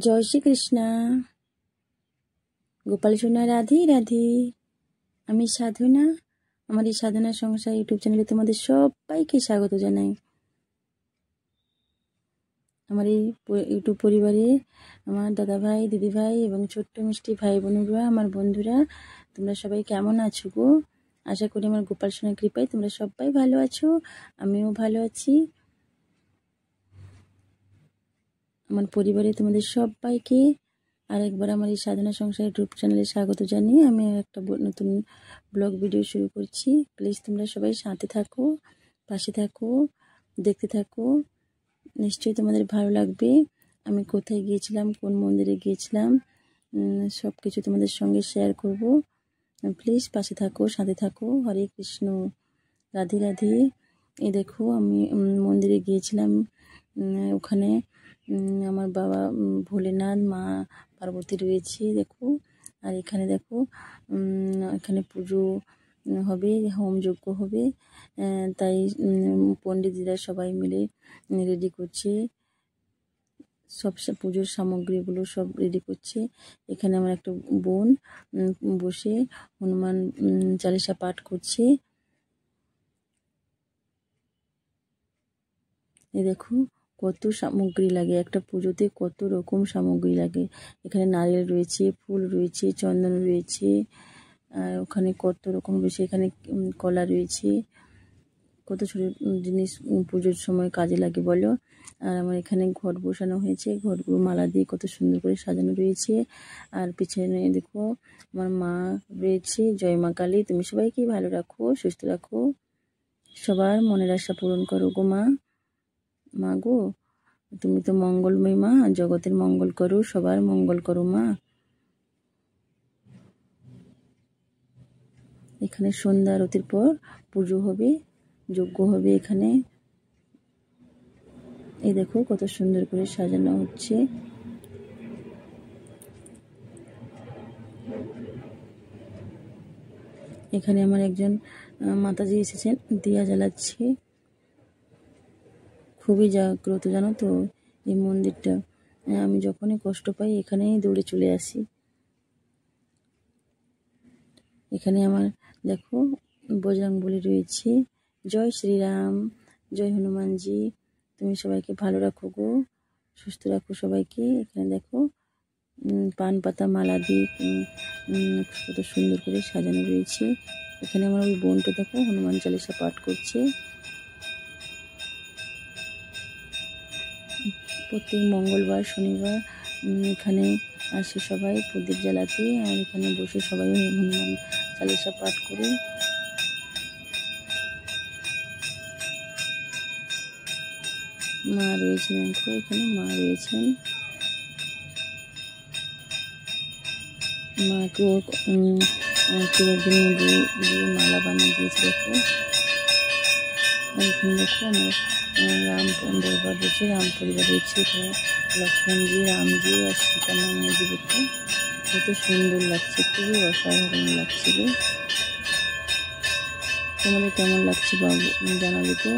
জয় শ্রীকৃষ্ণ। গোপাল সোনা রাধে রাধে। আমি সাধনা। আমার এই সাধনা সংসার ইউটিউব চ্যানেলে তোমাদের সবাইকে স্বাগত জানাই। আমার এই ইউটিউব পরিবারে আমার দাদা ভাই, দিদি ভাই এবং ছোট্ট মিষ্টি ভাই বোনেরা, আমার বন্ধুরা, তোমরা সবাই কেমন আছো গো? আশা করি আমার গোপাল সোনার কৃপায় তোমরা সবাই ভালো আছো, আমিও ভালো আছি। আমার পরিবারে তোমাদের সবাইকে আরেকবার আমার এই সাধনা সংসার ইউটিউব চ্যানেলে স্বাগত জানিয়ে আমি একটা নতুন ব্লগ ভিডিও শুরু করছি। প্লিজ তোমরা সবাই সাথে থাকো, পাশে থাকো, দেখতে থাকো। নিশ্চয়ই তোমাদের ভালো লাগবে। আমি কোথায় গিয়েছিলাম, কোন মন্দিরে গিয়েছিলাম, সব কিছু তোমাদের সঙ্গে শেয়ার করব। প্লিজ পাশে থাকো, সাথে থাকো। হরে কৃষ্ণ, রাধে রাধে। এই দেখো আমি মন্দিরে গিয়েছিলাম। ওখানে আমার বাবা ভোলেনাথ, মা পার্বতী রয়েছে দেখো। আর এখানে দেখো এখানে পুজো হবে, হোম যজ্ঞ হবে, তাই পণ্ডিতরা সবাই মিলে রেডি করছে, সব পুজোর সামগ্রীগুলো সব রেডি করছে। এখানে আমার একটা বোন বসে হনুমান চালিসা পাঠ করছে। এই দেখো কত সামগ্রী লাগে, একটা পুজোতে কত রকম সামগ্রী লাগে। এখানে নারিয়েল রয়েছে, ফুল রয়েছে, চন্দন রয়েছে, আর ওখানে কত রকম রয়েছে। এখানে কলা রয়েছে, কত ছোট জিনিস পুজোর সময় কাজে লাগে বলো। আর আমার এখানে ঘট বসানো হয়েছে, ঘটগুলো মালা দিয়ে কত সুন্দর করে সাজানো রয়েছে। আর পিছনে দেখো আমার মা রয়েছে। জয় মা কালী। তুমি সবাইকে ভালো রাখো, সুস্থ রাখো, সবার মনের আশা পূরণ করো গো মা। মা গো, তুমি তো মঙ্গলময় মা, জগতের মঙ্গল করো, সবার মঙ্গল করো মা। এখানে সন্ধ্যা আরতির পর পুজো হবে, যজ্ঞ হবে এখানে। এই দেখো কত সুন্দর করে সাজানো হচ্ছে। এখানে আমার একজন মাতাজি এসেছেন, দিয়া জ্বালাচ্ছে। খুবই জাগ্রত জানো তো এই মন্দিরটা। আমি যখনই কষ্ট পাই এখানেই দৌড়ে চলে আসি। এখানে আমার দেখো বজরংবলী রয়েছে। জয় শ্রীরাম, জয় হনুমানজি। তুমি সবাইকে ভালো রাখো গো, সুস্থ রাখো সবাইকে। এখানে দেখো পান পাতা মালা দিয়ে কত সুন্দর করে সাজানো রয়েছে। এখানে আমার ওই বোনটা দেখো হনুমান চালিসা পাঠ করছে। প্রত্যেক মঙ্গলবার, শনিবার এখানে আসে সবাই প্রদীপ জ্বালাতে, আর এখানে বসে সবাই হনুমান চালিসা পাঠ করে। মা রয়েছেন দেখো, এখানে মা রয়েছেন। মাকেও দিয়ে মালা বানিয়ে দিয়েছে দেখো। আর এখানে দেখো আমার রাম দরবার রয়েছে, রাম পরিবার রয়েছে। এখানে লক্ষ্মণজি, রামজি আর সীতামা মূর্তি দেখো কত সুন্দর লাগছে, খুবই অসাধারণ লাগছে গো। তোমাদের কেমন লাগছে বাবু জানাবে তো।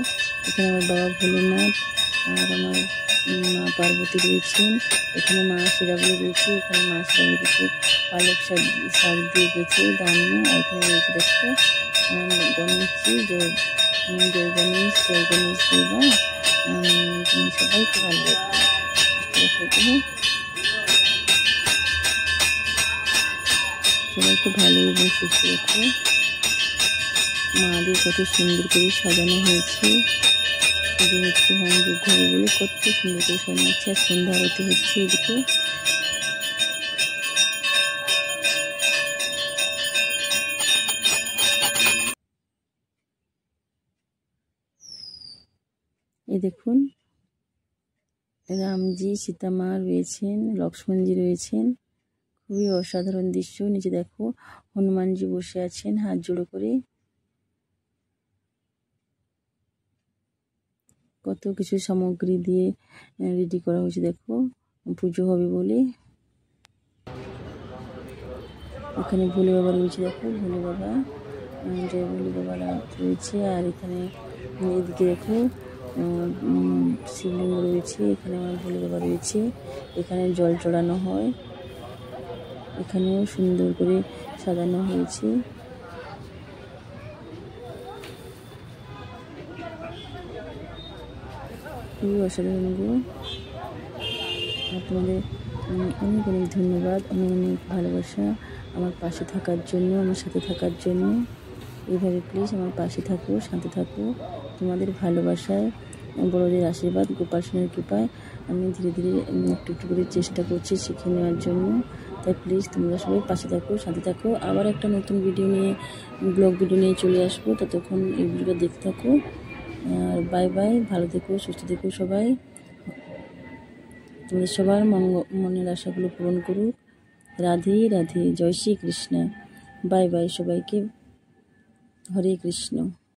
এখানে আমার বাবা ভোলেনাথ আর আমার মা পার্বতী রয়েছেন। এখানে মা শিরাগুলো রয়েছে, এখানে মা শিরাগুলো রয়েছে পালক শাক দিয়ে গেছে দামে। আর এখানে রয়েছে দেখো গণেশজি, জয় গণেশ, জয় গণেশ দেবা। তুমি সবাইকে ভালো রাখো, সবাইকে ভালো এবং সুস্থ রাখো। মাদের কত সুন্দর করে সাজানো হয়েছে। পুজো হচ্ছে, হোম যজ্ঞ হবে বলে কত সুন্দর করে সাজানো হচ্ছে। আর সন্ধ্যা আরতি হচ্ছে এদিকে। এই দেখুন রামজি, সীতামা রয়েছেন, লক্ষ্মণজি রয়েছেন। খুবই অসাধারণ দৃশ্য। নিচে দেখো হনুমানজি বসে আছেন হাত জোড়ো করে। কত কিছু সামগ্রী দিয়ে রেডি করা হয়েছে দেখো, পুজো হবে বলে। এখানে ভোলে বাবা রয়েছে দেখো, ভোলে বাবা, জয় ভোলে বাবা রয়েছে। আর এখানে এদিকে দেখো শিবলিঙ্গ রয়েছে, এখানে আমার ভোলে বাবা রয়েছে, এখানে জল চড়ানো হয়, এখানেও সুন্দর করে সাজানো হয়েছে। খুবই অসাধারণ গো। আর তোমাদের অনেক অনেক ধন্যবাদ, অনেক অনেক ভালোবাসা আমার পাশে থাকার জন্য, আমার সাথে থাকার জন্য। এইভাবে প্লিজ আমার পাশে থাকো, সাথে থাকো। তোমাদের ভালোবাসায়, বড়দের আশীর্বাদ, গোপাল সোনার কৃপায় আমি ধীরে ধীরে একটু একটু করে চেষ্টা করছি শিখে নেওয়ার জন্য। তাই প্লিজ তোমরা সবাই পাশে থাকো, সাথে থাকো। আবার একটা নতুন ভিডিও নিয়ে, ব্লগ ভিডিও নিয়ে চলে আসবো। ততক্ষণ এই ভিডিওটা দেখতে থাকো। আর বাই বাই, ভালো থেকো, সুস্থ থেকো সবাই। তোমাদের সবার মনের আশাগুলো পূরণ করুক। রাধে রাধে, জয় শ্রী কৃষ্ণ। বাই বাই সবাইকে, হরে কৃষ্ণ।